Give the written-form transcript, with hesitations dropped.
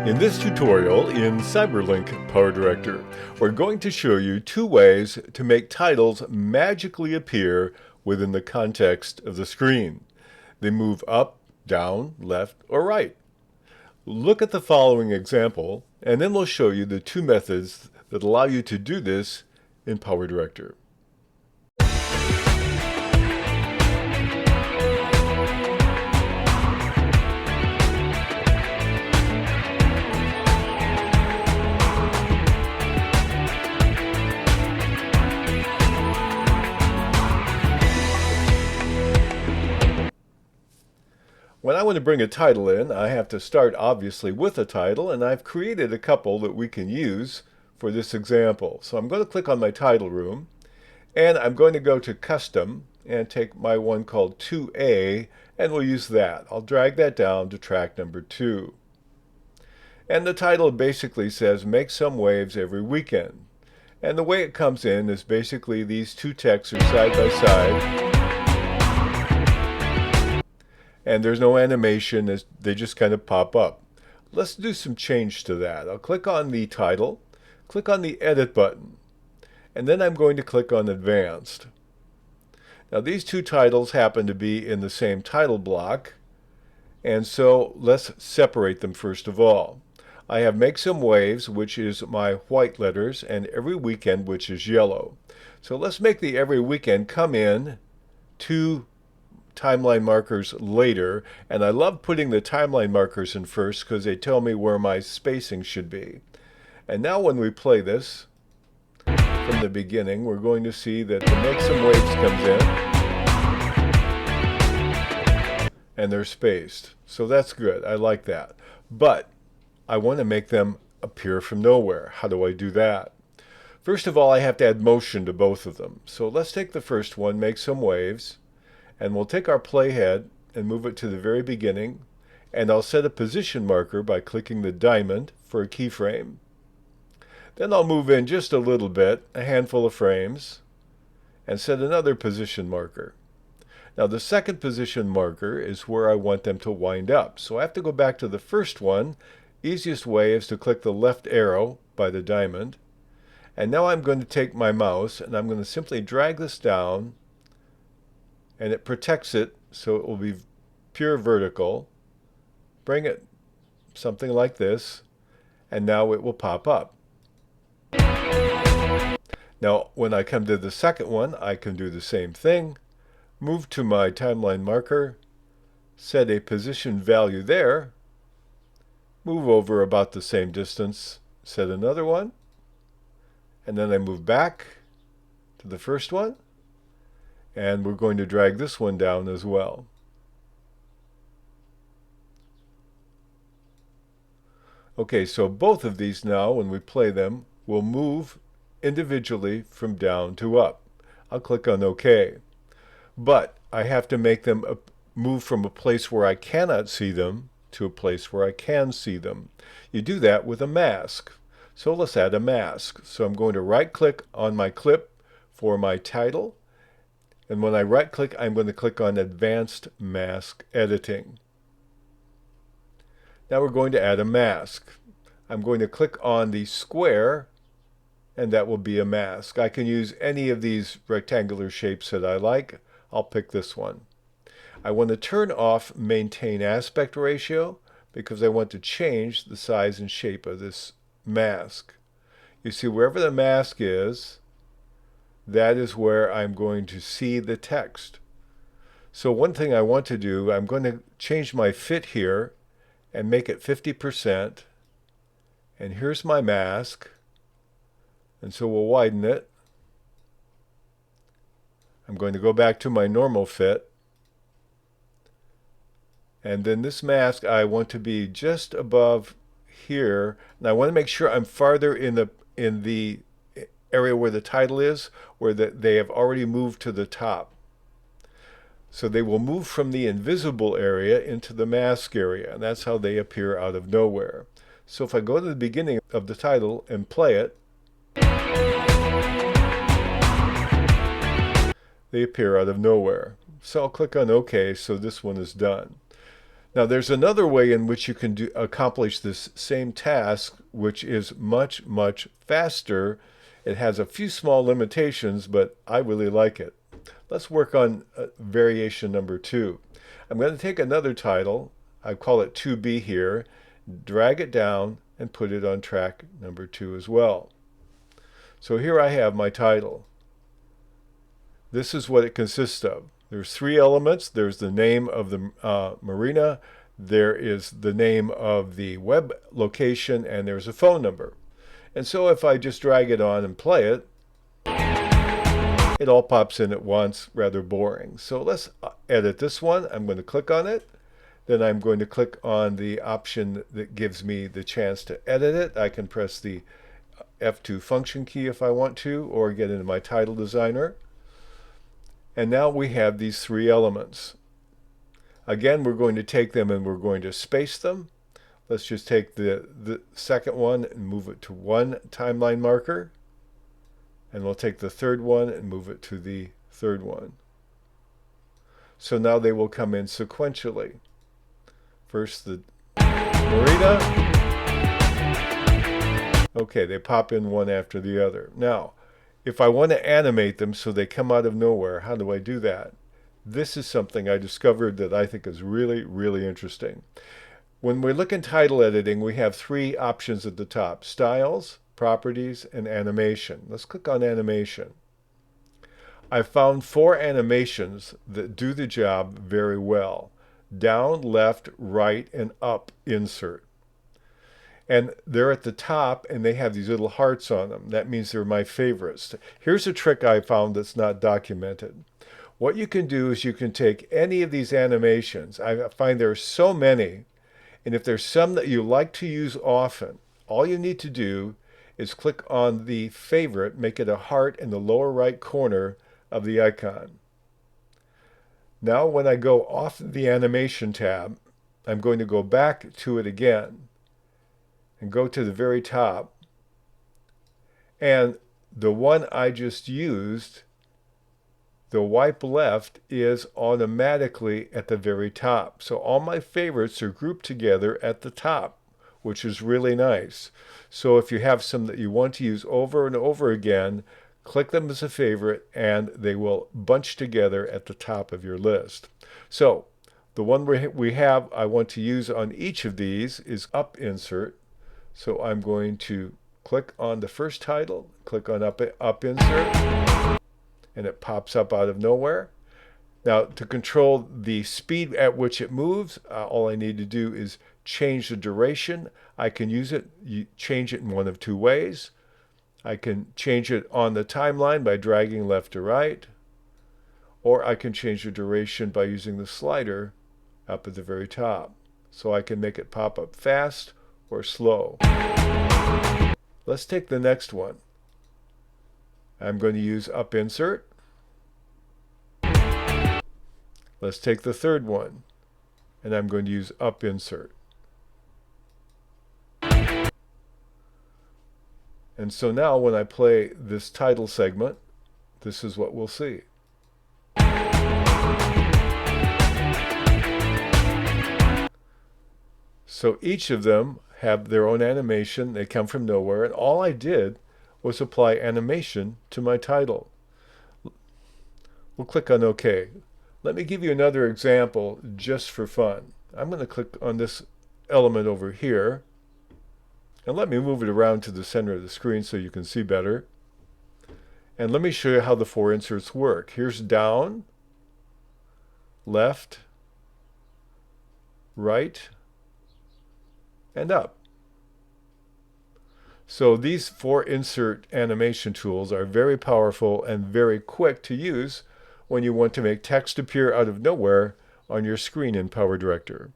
In this tutorial in CyberLink PowerDirector, we're going to show you two ways to make titles magically appear within the context of the screen. They move up, down, left, or right. Look at the following example, and then we'll show you the two methods that allow you to do this in PowerDirector. When I want to bring a title in, I have to start obviously with a title, and I've created a couple that we can use for this example. So I'm going to click on my title room, and I'm going to go to Custom and take my one called 2A, and we'll use that. I'll drag that down to track number 2. And the title basically says, Make Some Waves Every Weekend. And the way it comes in is basically these two texts are side by side. And there's no animation, they just kind of pop up. Let's do some change to that. I'll click on the title, click on the Edit button, and then I'm going to click on Advanced. Now these two titles happen to be in the same title block, and so let's separate them first of all. I have Make Some Waves, which is my white letters, and Every Weekend, which is yellow. So let's make the Every Weekend come in two timeline markers later, and I love putting the timeline markers in first because they tell me where my spacing should be. And now when we play this from the beginning, we're going to see that the Make Some Waves comes in and they're spaced. So that's good. I like that. But I want to make them appear from nowhere. How do I do that? First of all, I have to add motion to both of them. So let's take the first one, Make Some Waves, and we'll take our playhead and move it to the very beginning, and I'll set a position marker by clicking the diamond for a keyframe. Then I'll move in just a little bit, a handful of frames, and set another position marker. Now the second position marker is where I want them to wind up. So I have to go back to the first one. Easiest way is to click the left arrow by the diamond. And now I'm going to take my mouse and I'm going to simply drag this down, and it protects it so it will be pure vertical. Bring it something like this, and now it will pop up. Now when I come to the second one, I can do the same thing. Move to my timeline marker, set a position value there, move over about the same distance, set another one, and then I move back to the first one, and we're going to drag this one down as well. Okay, so both of these now, when we play them, will move individually from down to up. I'll click on OK. But I have to make them move from a place where I cannot see them to a place where I can see them. You do that with a mask. So let's add a mask. So I'm going to right-click on my clip for my title. And when I right-click, I'm going to click on Advanced Mask Editing. Now we're going to add a mask. I'm going to click on the square, and that will be a mask. I can use any of these rectangular shapes that I like. I'll pick this one. I want to turn off Maintain Aspect Ratio because I want to change the size and shape of this mask. You see, wherever the mask is, that is where I'm going to see the text. So one thing I want to do, I'm going to change my fit here and make it 50%. And here's my mask. And so we'll widen it. I'm going to go back to my normal fit. And then this mask I want to be just above here. And I want to make sure I'm farther in the area where the title is, where they have already moved to the top. So they will move from the invisible area into the mask area, and that's how they appear out of nowhere. So if I go to the beginning of the title and play it, they appear out of nowhere. So I'll click on OK, so this one is done. Now there's another way in which you can accomplish this same task, which is much, much faster. It has a few small limitations, but I really like it. Let's work on variation number 2. I'm going to take another title, I call it 2B here, drag it down and put it on track number 2 as well. So here I have my title. This is what it consists of. There's 3 elements. There's the name of the marina, there is the name of the web location, and there's a phone number. And so if I just drag it on and play it, it all pops in at once, rather boring. So let's edit this one. I'm going to click on it. Then I'm going to click on the option that gives me the chance to edit it. I can press the F2 function key if I want to, or get into my title designer. And now we have these 3 elements. Again, we're going to take them and we're going to space them. Let's just take the second one and move it to 1 timeline marker. And we'll take the third one and move it to the third one. So now they will come in sequentially. First the marina. Okay, they pop in one after the other. Now, if I want to animate them so they come out of nowhere, how do I do that? This is something I discovered that I think is really, really interesting. When we look in title editing, we have 3 options at the top: styles, properties, and animation. Let's click on animation. I found 4 animations that do the job very well: down, left, right, and up insert. And they're at the top, and they have these little hearts on them. That means they're my favorites. Here's a trick I found that's not documented. What you can do is you can take any of these animations. I find there are so many, and if there's some that you like to use often, all you need to do is click on the favorite, make it a heart in the lower right corner of the icon. Now when I go off the animation tab, I'm going to go back to it again and go to the very top, and the one I just used, the wipe left, is automatically at the very top. So all my favorites are grouped together at the top, which is really nice. So if you have some that you want to use over and over again, click them as a favorite and they will bunch together at the top of your list. So the one we have I want to use on each of these is up insert. So I'm going to click on the first title, click on up insert, and it pops up out of nowhere. Now to control the speed at which it moves, all I need to do is change the duration. I can change it in one of 2 ways. I can change it on the timeline by dragging left to right, or I can change the duration by using the slider up at the very top. So I can make it pop up fast or slow. Let's take the next one. I'm going to use up insert. Let's take the third one, and I'm going to use up insert. And so now when I play this title segment, this is what we'll see. So each of them have their own animation. They come from nowhere, and all I did was apply animation to my title. We'll click on OK. Let me give you another example just for fun. I'm going to click on this element over here, and let me move it around to the center of the screen so you can see better. And let me show you how the 4 inserts work. Here's down, left, right, and up. So these 4 insert animation tools are very powerful and very quick to use when you want to make text appear out of nowhere on your screen in PowerDirector.